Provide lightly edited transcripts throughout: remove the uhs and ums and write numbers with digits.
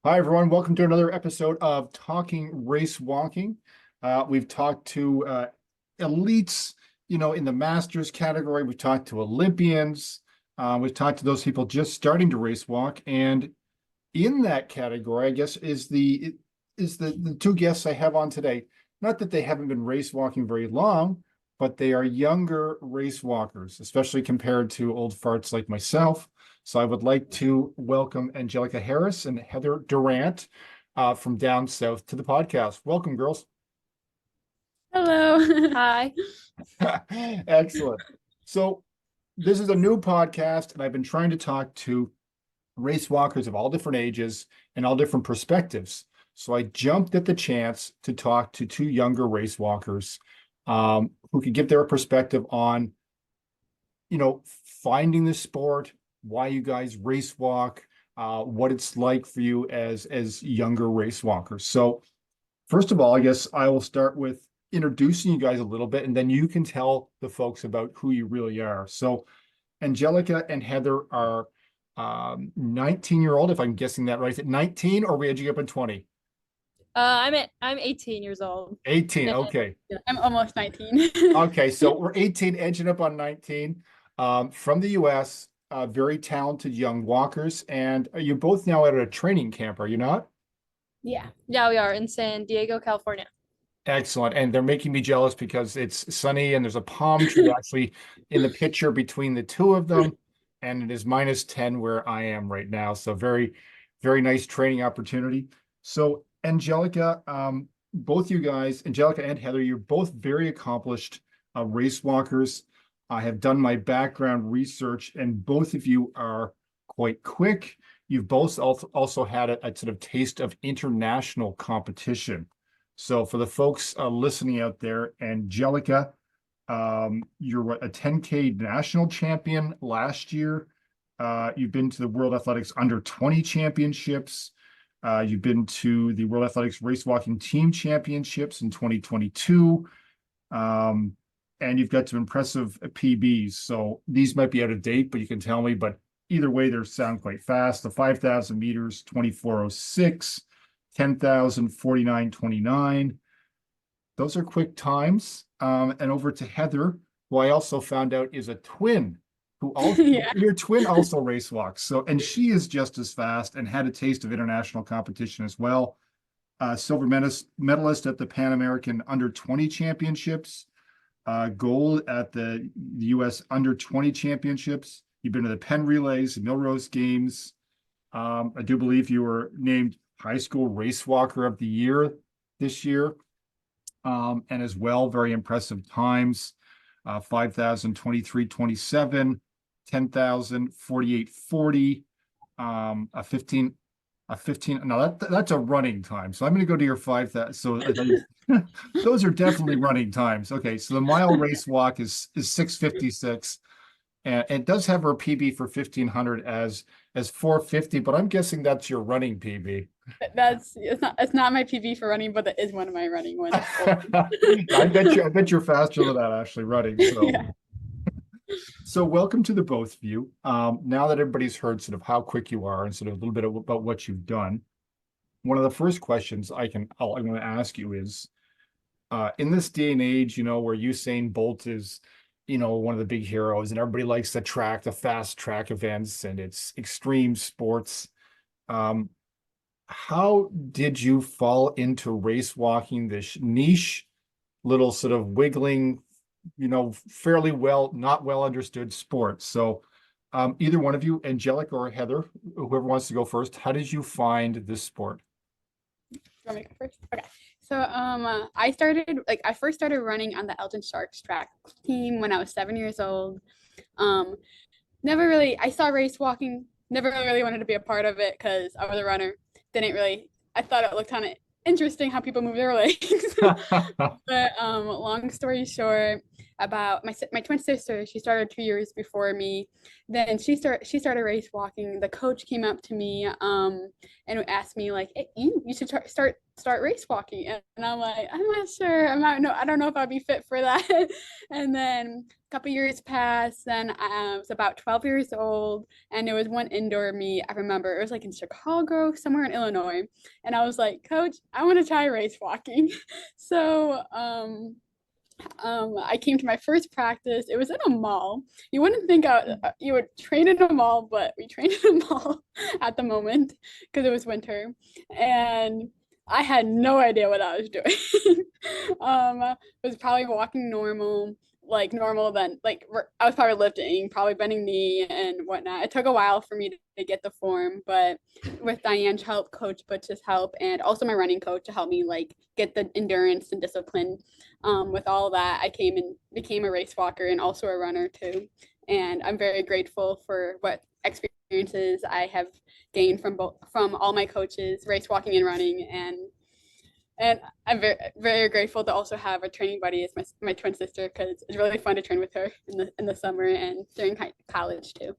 Hi, everyone. Welcome to another episode of Talking Race Walking. We've talked to elites, in the masters category. We've talked to Olympians. We've talked to those people just starting to race walk. And in that category, I guess, is the two guests I have on today. Not that they haven't been race walking very long, but they are younger race walkers, especially compared to old farts like myself. So I would like to welcome Angelica Harris and Heather Durrant from down south to the podcast. Welcome, girls. Hello. Hi. Excellent. So this is a new podcast, and I've been trying to talk to race walkers of all different ages and all different perspectives. So I jumped at the chance to talk to two younger race walkers who could give their perspective on, finding the sport, why you guys race walk, what it's like for you as younger race walkers. So first of all, I guess I will start with introducing you guys a little bit, and then you can tell the folks about who you really are. So Angelica and Heather are 19-year-old, if I'm guessing that right. Is it 19 or we had you up in 20? I'm 18 years old. 18, And okay. yeah, I'm almost 19. Okay, so we're 18, edging up on 19, from the US, very talented young walkers. And are you both now at a training camp, are you not? Yeah. Yeah, we are in San Diego, California. Excellent. And they're making me jealous because it's sunny and there's a palm tree actually in the picture between the two of them. And it is -10 where I am right now. So very, very nice training opportunity. So Angelica, both you guys, Angelica and Heather, you're both very accomplished race walkers. I have done my background research, and both of you are quite quick. You've both also had a sort of taste of international competition. So for the folks listening out there, Angelica, you're what, a 10K national champion last year. You've been to the World Athletics Under 20 championships. You've been to the World Athletics Race Walking Team Championships in 2022. And you've got some impressive PBs. So these might be out of date, but you can tell me. But either way, they sound quite fast. The 5,000 meters, 24:06. 10,000, 49:29. Those are quick times. And over to Heather, who I also found out is a twin, who also Yeah. your twin also race walks. So, and she is just as fast and had a taste of international competition as well. Silver medalist at the Pan American Under 20 Championships, gold at the U.S. Under 20 Championships. You've been to the Penn Relays, the Millrose Games. I do believe you were named High School Race Walker of the Year this year. And as well, very impressive times, 5,000, 23:27, 10,000, 48:40, a 15. No, that's a running time. So I'm going to go to your 5,000. So those are definitely running times. Okay, so the mile race walk is 6:56. And it does have her PB for 1,500 as 4:50, but I'm guessing that's your running PB. It's not my PB for running, but that is one of my running ones. I bet you're faster than that actually running. So Yeah. so welcome to the both of you. Now that everybody's heard sort of how quick you are and sort of a little bit about what you've done, one of the first questions I'm going to ask you is, in this day and age, where Usain Bolt is, one of the big heroes, and everybody likes the fast track events, and it's extreme sports. How did you fall into race walking, this niche little sort of wiggling, fairly not well understood sport? So, either one of you, Angelica or Heather, whoever wants to go first, how did you find this sport? You want me to go first? Okay. So I first started running on the Elgin Sharks track team when I was 7 years old. Um, Never really I saw race walking, never really wanted to be a part of it because I was a runner. Didn't really I thought it looked kind of interesting how people move their legs. But long story short, about my twin sister, she started 2 years before me. Then she started race walking. The coach came up to me and asked me like, hey, you should start start race walking. And I'm like, I'm not sure. I don't know if I'd be fit for that. And then a couple years passed. Then I was about 12 years old, and there was one indoor meet. I remember it was like in Chicago, somewhere in Illinois. And I was like, Coach, I want to try race walking. So I came to my first practice. It was in a mall. You wouldn't think you would train in a mall, but we trained in a mall at the moment because it was winter, and I had no idea what I was doing. I was probably walking normal, like normal. Then, I was probably lifting, probably bending knee and whatnot. It took a while for me to get the form, but with Diane's help, Coach Butch's help, and also my running coach to help me like get the endurance and discipline with all that, I came and became a race walker and also a runner too. And I'm very grateful for what experiences I have gained from all my coaches, race walking and running, and I'm very grateful to also have a training buddy as my twin sister because it's really fun to train with her in the summer and during college too.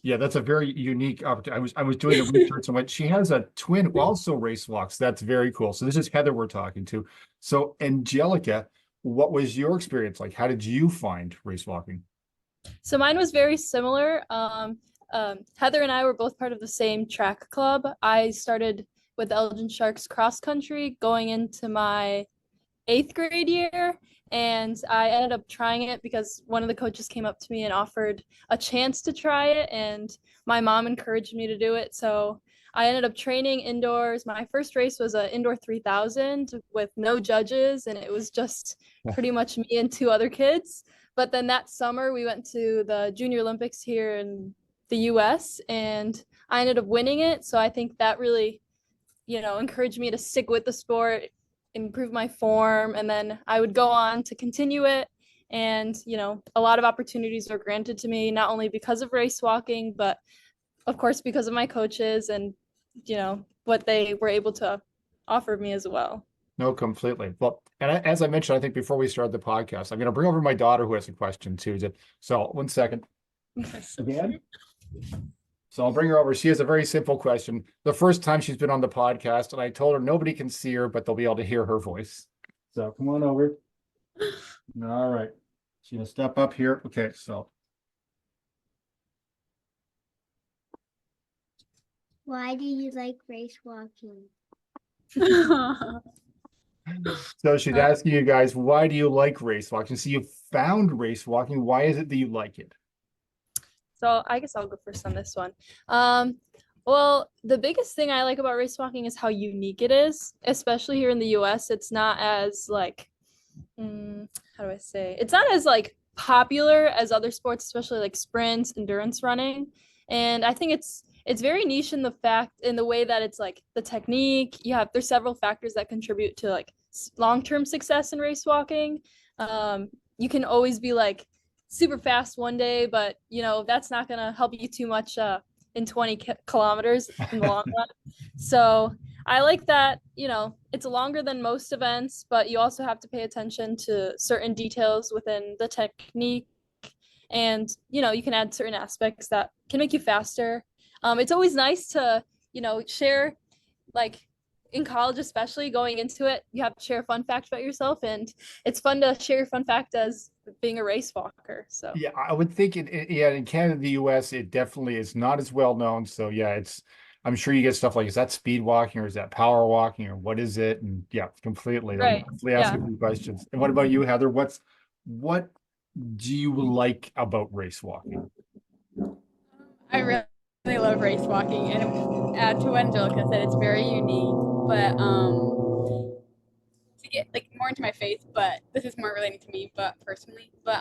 Yeah, that's a very unique opportunity. I was doing the research on what she has a twin who also race walks. That's very cool. So this is Heather we're talking to. So Angelica, what was your experience like? How did you find race walking? So mine was very similar. Heather and I were both part of the same track club. I started with Elgin Sharks cross country going into my 8th grade year, and I ended up trying it because one of the coaches came up to me and offered a chance to try it, and my mom encouraged me to do it. So I ended up training indoors. My first race was an indoor 3000 with no judges, and it was just pretty much me and 2 other kids. But then that summer we went to the Junior Olympics here in the US, and I ended up winning it. So I think that really, encouraged me to stick with the sport, improve my form, and then I would go on to continue it. And, a lot of opportunities were granted to me, not only because of race walking, but of course because of my coaches and, what they were able to offer me as well. No, completely. Well, and as I mentioned, I think before we started the podcast, I'm going to bring over my daughter who has a question too. So 1 second. Again. So I'll bring her over. She has a very simple question. The first time she's been on the podcast, and I told her nobody can see her, but they'll be able to hear her voice. So come on over. All right. She's going to step up here. Okay, so. Why do you like race walking? So she's asking you guys, why do you like race walking? So you found race walking. Why is it that you like it? So I guess I'll go first on this one. Well, the biggest thing I like about race walking is how unique it is, especially here in the US. It's not as like, how do I say? It's not as like popular as other sports, especially like sprints, endurance running. And I think it's very niche in the way that it's like the technique. There's several factors that contribute to like long-term success in race walking. You can always be like super fast one day, but that's not gonna help you too much in 20 kilometers in the long run. So I like that, it's longer than most events, but you also have to pay attention to certain details within the technique. And, you can add certain aspects that can make you faster. It's always nice to, share, like in college, especially going into it, you have to share a fun fact about yourself. And it's fun to share your fun fact as being a race walker. So yeah, I would think yeah, in Canada, the US, it definitely is not as well known. So yeah, I'm sure you get stuff like, is that speed walking or is that power walking or what is it? And yeah, completely. right. I'm definitely asking some questions. And what about you, Heather? What do you like about race walking? I really love race walking, and add to what Angelica said, it's very unique. But to get like more into my faith, but this is more relating to me, but personally, but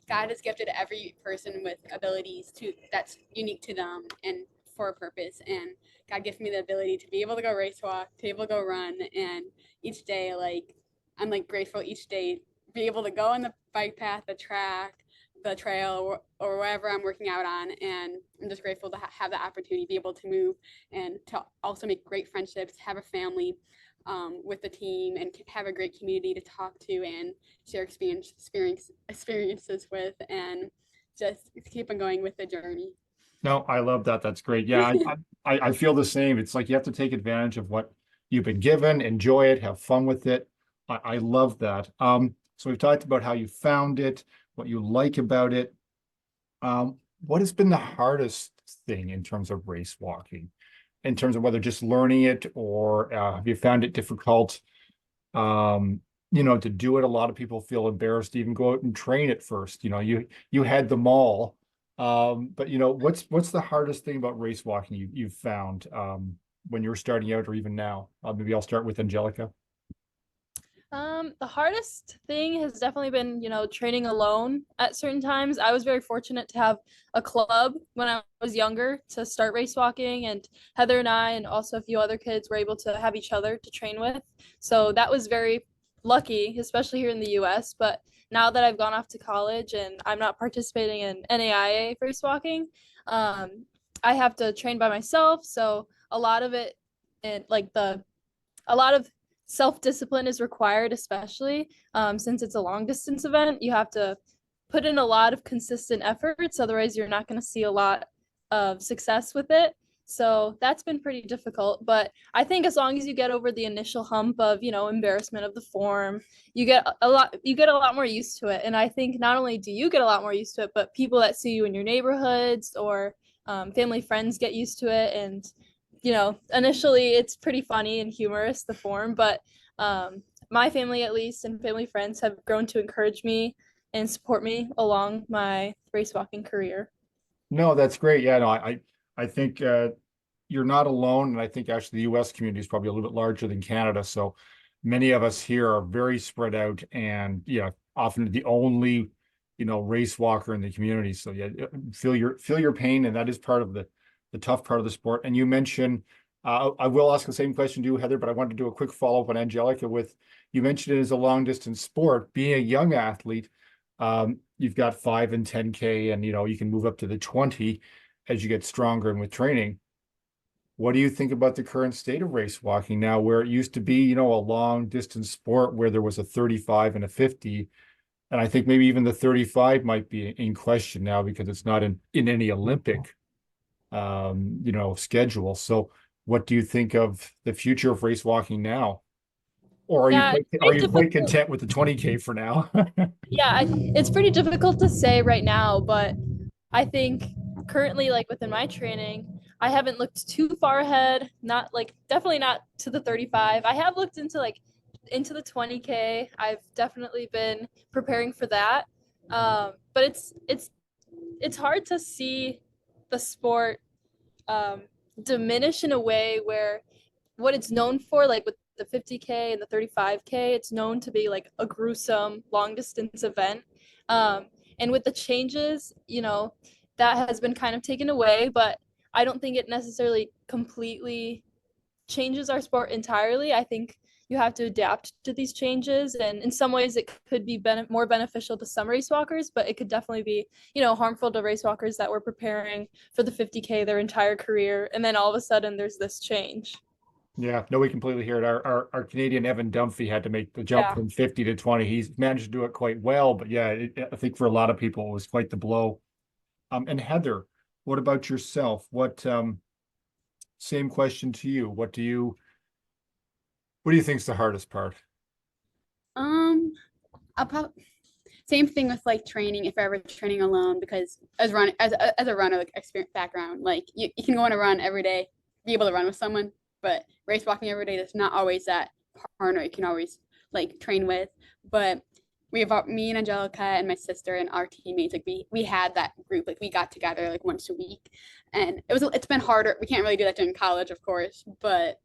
God has gifted every person with abilities that's unique to them and for a purpose. And God gifted me the ability to be able to go race walk, to be able to go run, and each day, like I'm like grateful each day be able to go on the bike path, the track, the trail, or wherever I'm working out on. And I'm just grateful to have the opportunity to be able to move and to also make great friendships, have a family with the team, and have a great community to talk to and share experiences with, and just keep on going with the journey. No, I love that. That's great. Yeah, I feel the same. It's like you have to take advantage of what you've been given, enjoy it, have fun with it. I love that. So we've talked about how you found it, what you like about it. What has been the hardest thing in terms of race walking, in terms of whether just learning it or have you found it difficult, to do it? A lot of people feel embarrassed to even go out and train at first. You had them all. But what's the hardest thing about race walking you've found when you were starting out or even now? Maybe I'll start with Angelica. The hardest thing has definitely been, training alone at certain times. I was very fortunate to have a club when I was younger to start race walking, and Heather and I, and also a few other kids, were able to have each other to train with. So that was very lucky, especially here in the US. But now that I've gone off to college and I'm not participating in NAIA race walking, I have to train by myself. So a lot of it, and a lot of self-discipline is required, especially since it's a long distance event. You have to put in a lot of consistent efforts, otherwise you're not going to see a lot of success with it. So that's been pretty difficult, but I think as long as you get over the initial hump of, embarrassment of the form, you get a lot more used to it. And I think not only do you get a lot more used to it, but people that see you in your neighborhoods or family friends get used to it. And initially it's pretty funny and humorous, the form, but my family, at least, and family friends have grown to encourage me and support me along my race walking career. No, that's great. Yeah, no, I think you're not alone, and I think actually the U.S. community is probably a little bit larger than Canada. So many of us here are very spread out, and often the only race walker in the community. So yeah, feel your pain, and that is part of the tough part of the sport. And you mentioned, I will ask the same question to you, Heather, but I wanted to do a quick follow-up on Angelica you mentioned it as a long distance sport. Being a young athlete, you've got 5 and 10K, and you can move up to the 20 as you get stronger and with training. What do you think about the current state of race walking now, where it used to be, a long distance sport where there was a 35 and a 50? And I think maybe even the 35 might be in question now because it's not in any Olympic schedule. So what do you think of the future of race walking now? Or Yeah, are you quite content with the 20K for now? it's pretty difficult to say right now, but I think currently, like within my training, I haven't looked too far ahead. Not like definitely not to the 35. I have looked into the 20K. I've definitely been preparing for that. But it's hard to see the sport diminish in a way where what it's known for, like with the 50K and the 35K, it's known to be like a gruesome long distance event. And with the changes, that has been kind of taken away, but I don't think it necessarily completely changes our sport entirely. I think you have to adapt to these changes, and in some ways it could be more beneficial to some race walkers, but it could definitely be harmful to race walkers that were preparing for the 50K their entire career, and then all of a sudden there's this change. Yeah, no, we completely hear it. Our Canadian Evan Dunphy had to make the jump from 50 to 20. He's managed to do it quite well, but yeah, I think for a lot of people it was quite the blow. And Heather, what about yourself? Same question to you. What do you think is the hardest part? I'll probably same thing with like training if I ever training alone, because as a runner, like experience background, like you can go on a run every day, be able to run with someone, but race walking every day, there's not always that partner you can always like train with. But we have me and Angelica and my sister and our teammates, like we had that group, like we got together like once a week, and it's been harder. We can't really do that during college, of course, but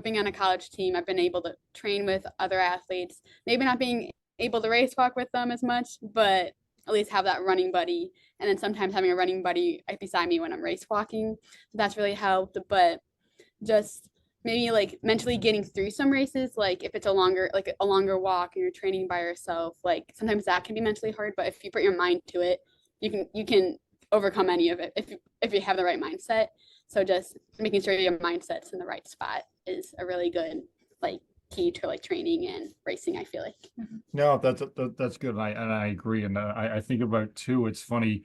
being on a college team, I've been able to train with other athletes, maybe not being able to race walk with them as much, but at least have that running buddy. And then sometimes having a running buddy beside me when I'm race walking, that's really helped. But just maybe like mentally getting through some races, like if it's a longer walk and you're training by yourself, like sometimes that can be mentally hard, but if you put your mind to it, you can overcome any of it if you have the right mindset. So just making sure your mindset's in the right spot is a really good like key to like training and racing, I feel like. No, that's good, and I agree. And I think about too. It's funny.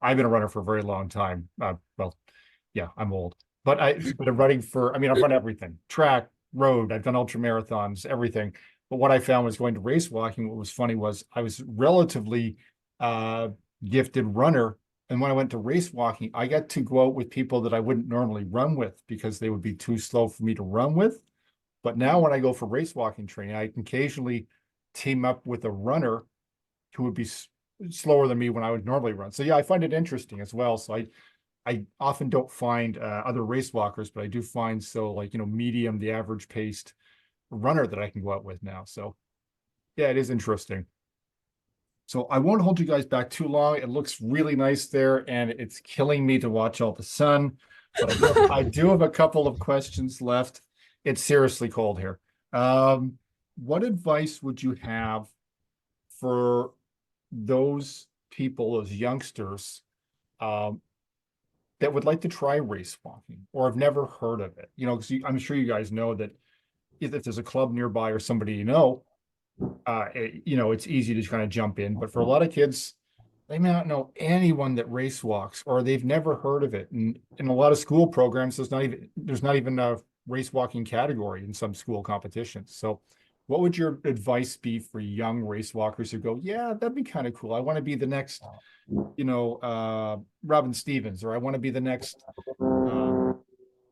I've been a runner for a very long time. Well, yeah, I'm old, but I'm running for. I mean, I've run everything: track, road, I've done ultra marathons, everything. But what I found was going to race walking, what was funny was I was relatively uh gifted runner. And when I went to race walking, I got to go out with people that I wouldn't normally run with because they would be too slow for me to run with. But now when I go for race walking training, I can occasionally team up with a runner who would be slower than me when I would normally run. So yeah, I find it interesting as well. So I often don't find other race walkers, but I do find so like, medium, the average paced runner that I can go out with now. So yeah, it is interesting. So I won't hold you guys back too long. It looks really nice there, and it's killing me to watch all the sun. But I do have a couple of questions left. It's seriously cold here. What advice would you have for those people, those youngsters, um, that would like to try race walking or have never heard of it? Because I'm sure you guys know that if there's a club nearby or somebody it's easy to kind of jump in. But for a lot of kids, they may not know anyone that race walks or they've never heard of it. And in a lot of school programs, there's not even a race walking category in some school competitions. So what would your advice be for young race walkers who go, yeah, that'd be kind of cool. I want to be the next, Robin Stevens, or I want to be the next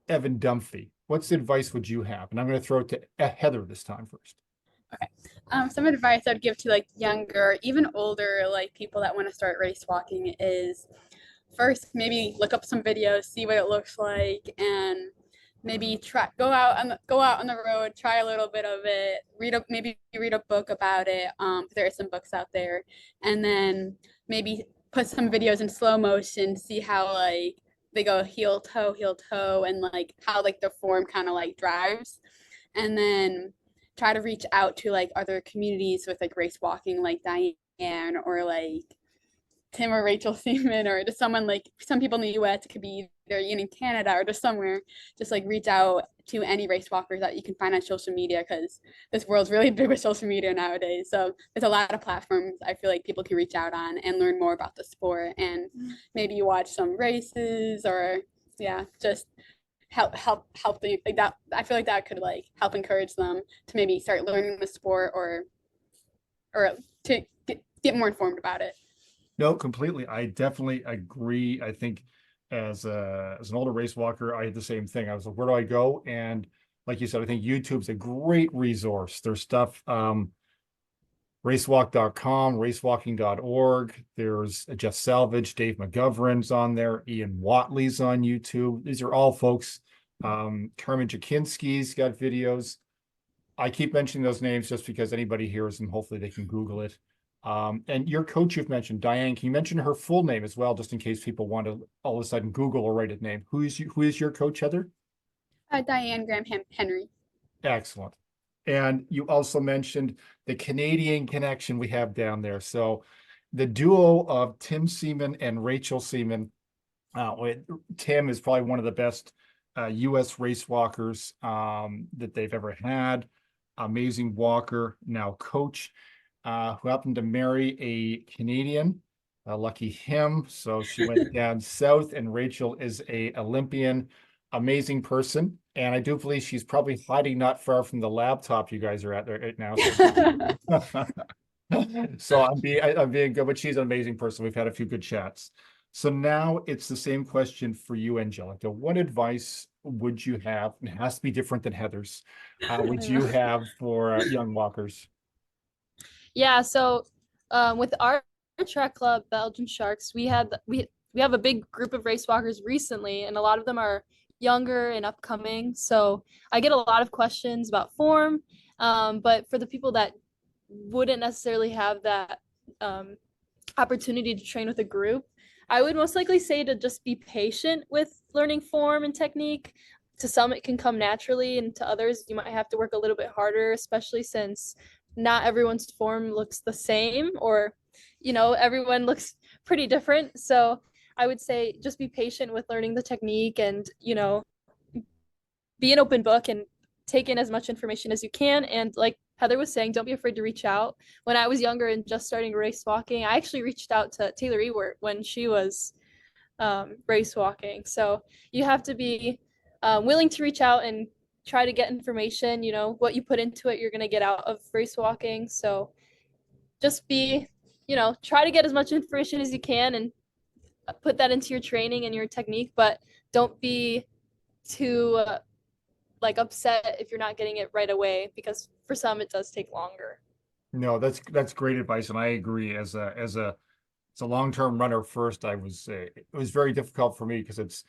Evan Dunphy. What's the advice would you have? And I'm going to throw it to Heather this time first. Okay. Some advice I'd give to like younger, even older, like people that want to start race walking is first maybe look up some videos, see what it looks like, and maybe go out on the road, try a little bit of it, maybe read a book about it. There are some books out there, and then maybe put some videos in slow motion, see how like they go heel toe, and like how like the form kind of like drives, and then try to reach out to like other communities with like race walking, like Diane or like Tim or Rachel Seaman, or just someone like some people in the US. It could be either in Canada or just somewhere. Just like reach out to any race walkers that you can find on social media, because this world's really big with social media nowadays. So there's a lot of platforms I feel like people can reach out on and learn more about the sport, and maybe watch some races, or yeah, just help the like that. I feel like that could like help encourage them to maybe start learning the sport, or to get more informed about it. No, completely. I definitely agree. I think as an older race walker, I had the same thing. I was like, where do I go? And like you said, I think YouTube's a great resource. There's stuff, racewalk.com, racewalking.org. There's Jeff Salvage, Dave McGovern's on there, Ian Watley's on YouTube. These are all folks. Kermit Jakinski's got videos. I keep mentioning those names just because anybody hears them. Hopefully they can Google it. And your coach you've mentioned, Diane, can you mention her full name as well, just in case people want to all of a sudden Google or write a name? Who is your coach, Heather? Diane Graham Henry. Excellent. And you also mentioned the Canadian connection we have down there. So the duo of Tim Seaman and Rachel Seaman, Tim is probably one of the best U.S. race walkers that they've ever had. Amazing walker, now coach, who happened to marry a Canadian. Lucky him. So she went down south, and Rachel is a Olympian, amazing person. And I do believe she's probably hiding not far from the laptop you guys are at there right now. So I'm being good, but she's an amazing person. We've had a few good chats. So now it's the same question for you, Angelica. What advice would you have? And it has to be different than Heather's. Would you have for young walkers? Yeah, so with our track club, Belgian Sharks, we have a big group of race walkers recently, and a lot of them are younger and upcoming. So I get a lot of questions about form, but for the people that wouldn't necessarily have that opportunity to train with a group, I would most likely say to just be patient with learning form and technique. To some, it can come naturally, and to others, you might have to work a little bit harder, especially since not everyone's form looks the same, or, everyone looks pretty different. So I would say just be patient with learning the technique, and, be an open book and take in as much information as you can. And like Heather was saying, don't be afraid to reach out. When I was younger and just starting race walking, I actually reached out to Taylor Ewert when she was race walking. So you have to be willing to reach out and try to get information, what you put into it, you're going to get out of race walking. So just try to get as much information as you can and put that into your training and your technique, but don't be too like upset if you're not getting it right away, because for some it does take longer. No, that's great advice, and I agree. As a long-term runner first, it was very difficult for me because it's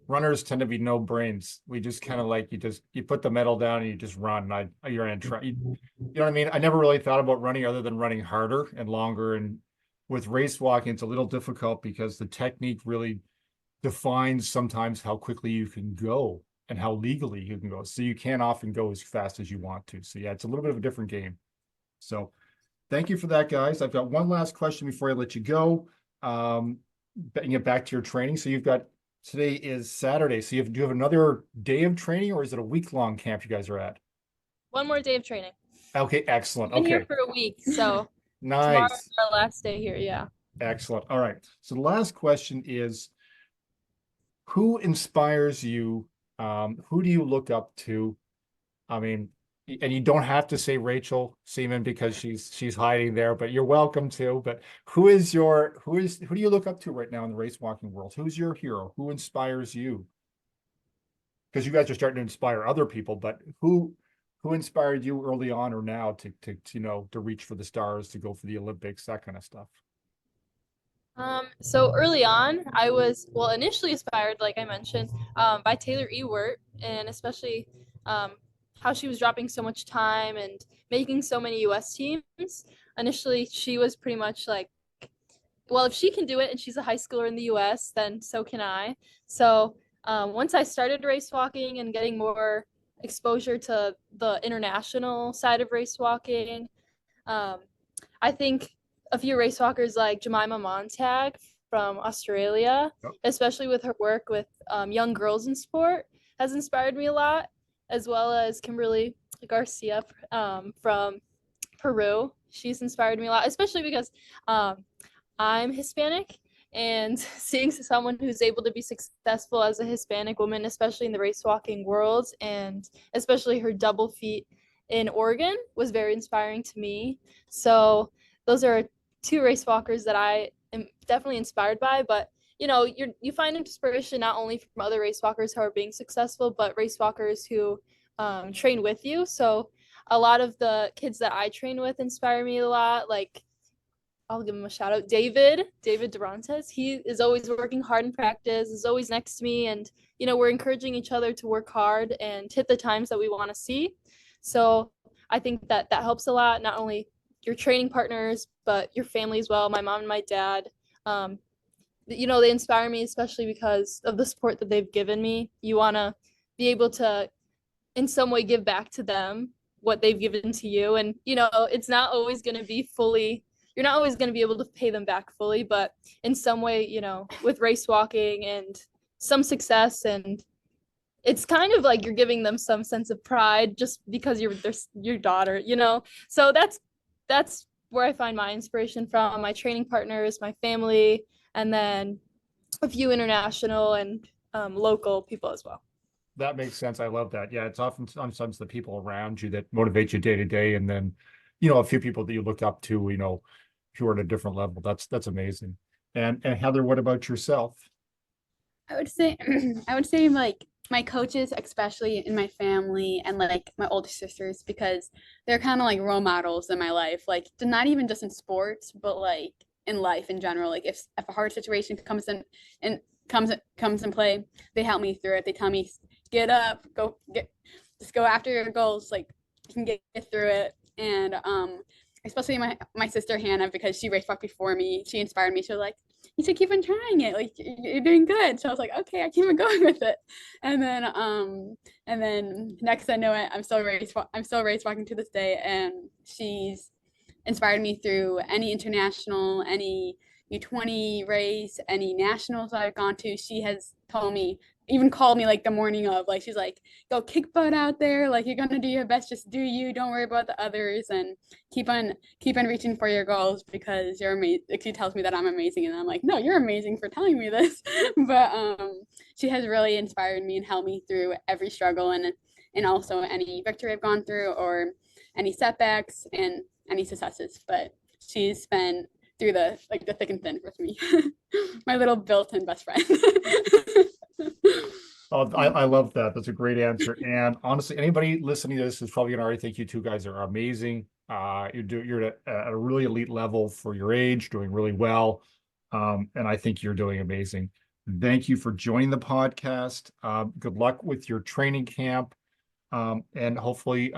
runners tend to be no brains. We just kind of like you put the medal down and you just run. You're in try. You know what I mean? I never really thought about running other than running harder and longer. And with race walking, it's a little difficult because the technique really defines sometimes how quickly you can go and how legally you can go. So you can't often go as fast as you want to. So yeah, it's a little bit of a different game. So thank you for that, guys. I've got one last question before I let you go. Get back to your training. So today is Saturday. So do you have another day of training, or is it a week-long camp you guys are at? One more day of training. Okay, excellent. Been here Okay, for a week, so tomorrow is nice. our last day here. Yeah. Excellent. All right. So the last question is, who inspires you? Who do you look up to? I mean, and you don't have to say Rachel Seaman because she's hiding there, but you're welcome to. But who do you look up to right now in the race walking world? Who's your hero? Who inspires you? Because you guys are starting to inspire other people, but who inspired you early on or now to reach for the stars, to go for the Olympics, that kind of stuff? So early on, I was initially inspired, like I mentioned, by Taylor Ewert, and especially how she was dropping so much time and making so many U.S. teams. Initially, she was pretty much like, well, if she can do it and she's a high schooler in the U.S., then so can I. So once I started race walking and getting more exposure to the international side of race walking, I think a few race walkers like Jemima Montag from Australia, Yep. especially with her work with young girls in sport, has inspired me a lot, as well as Kimberly Garcia from Peru. She's inspired me a lot, especially because I'm Hispanic, and seeing someone who's able to be successful as a Hispanic woman, especially in the race walking world, and especially her double feat in Oregon, was very inspiring to me. So those are two race walkers that I am definitely inspired by. But you find inspiration not only from other race walkers who are being successful, but race walkers who train with you. So a lot of the kids that I train with inspire me a lot. Like, I'll give him a shout out. David Durrant. He is always working hard in practice, is always next to me, and we're encouraging each other to work hard and hit the times that we want to see. So I think that helps a lot, not only your training partners, but your family as well. My mom and my dad, they inspire me, especially because of the support that they've given me. You want to be able to, in some way, give back to them what they've given to you. And, it's not always going to be fully, you're not always going to be able to pay them back fully, but in some way, with race walking and some success, and it's kind of like you're giving them some sense of pride just because you're your daughter, So that's where I find my inspiration from, my training partners, my family, and then a few international and local people as well. That makes sense. I love that. Yeah, it's often sometimes the people around you that motivate you day to day, and then a few people that you look up to, who are at a different level. That's amazing. And Heather, what about yourself? I would say I would say like my coaches, especially in my family, and like my older sisters, because they're kind of like role models in my life. Like not even just in sports, but like in life in general. Like if a hard situation comes in and comes in play, they help me through it. They tell me, get up, just go after your goals. Like you can get through it. And especially my sister Hannah, because she raced walked before me. She inspired me. She was like, you should keep on trying it. Like you're doing good. So I was like, okay, I keep on going with it. And then next I know it, I'm still race walking to this day, and she's inspired me through any international, any U20 race, any nationals I've gone to. She has told me even called me like the morning of, like she's like, go kick butt out there, like you're gonna do your best, just do you, don't worry about the others, and keep on reaching for your goals because you're amazing. Like, she tells me that I'm amazing, and I'm like, no, you're amazing for telling me this. But she has really inspired me and helped me through every struggle, and also any victory I've gone through, or any setbacks and any successes. But she's been through the thick and thin with me. My little built-in best friend. Oh, I love that. That's a great answer. And honestly, anybody listening to this is probably gonna already think you two guys are amazing. You're at a really elite level for your age, doing really well. And I think you're doing amazing. Thank you for joining the podcast. Good luck with your training camp. And hopefully,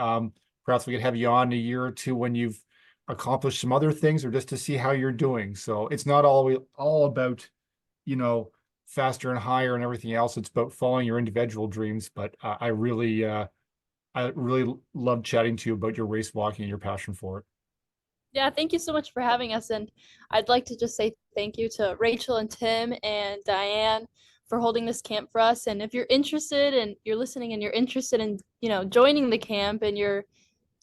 perhaps we could have you on a year or two when you've accomplished some other things, or just to see how you're doing. So it's not all about, you know, faster and higher and everything else. It's about following your individual dreams. But I really love chatting to you about your race walking and your passion for it. Yeah, thank you so much for having us. And I'd like to just say thank you to Rachel and Tim and Diane for holding this camp for us. And if you're interested and you're listening and you're interested in, joining the camp, and you're,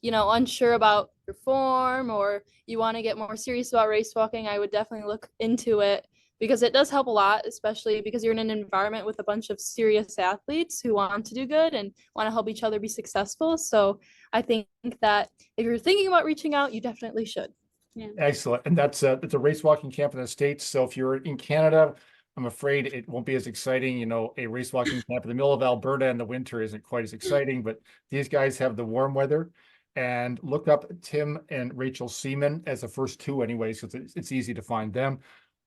unsure about your form, or you want to get more serious about race walking, I would definitely look into it, because it does help a lot, especially because you're in an environment with a bunch of serious athletes who want to do good and want to help each other be successful. So I think that if you're thinking about reaching out, you definitely should. Yeah. Excellent. And it's a race walking camp in the States. So if you're in Canada, I'm afraid it won't be as exciting. You know, a race walking camp in the middle of Alberta in the winter isn't quite as exciting, but these guys have the warm weather. And look up Tim and Rachel Seaman as the first two anyways, because it's easy to find them.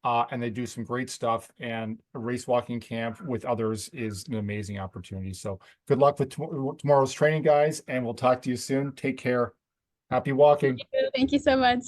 And they do some great stuff, and a race walking camp with others is an amazing opportunity. So good luck with tomorrow's training, guys, and we'll talk to you soon. Take care. Happy walking. Thank you so much.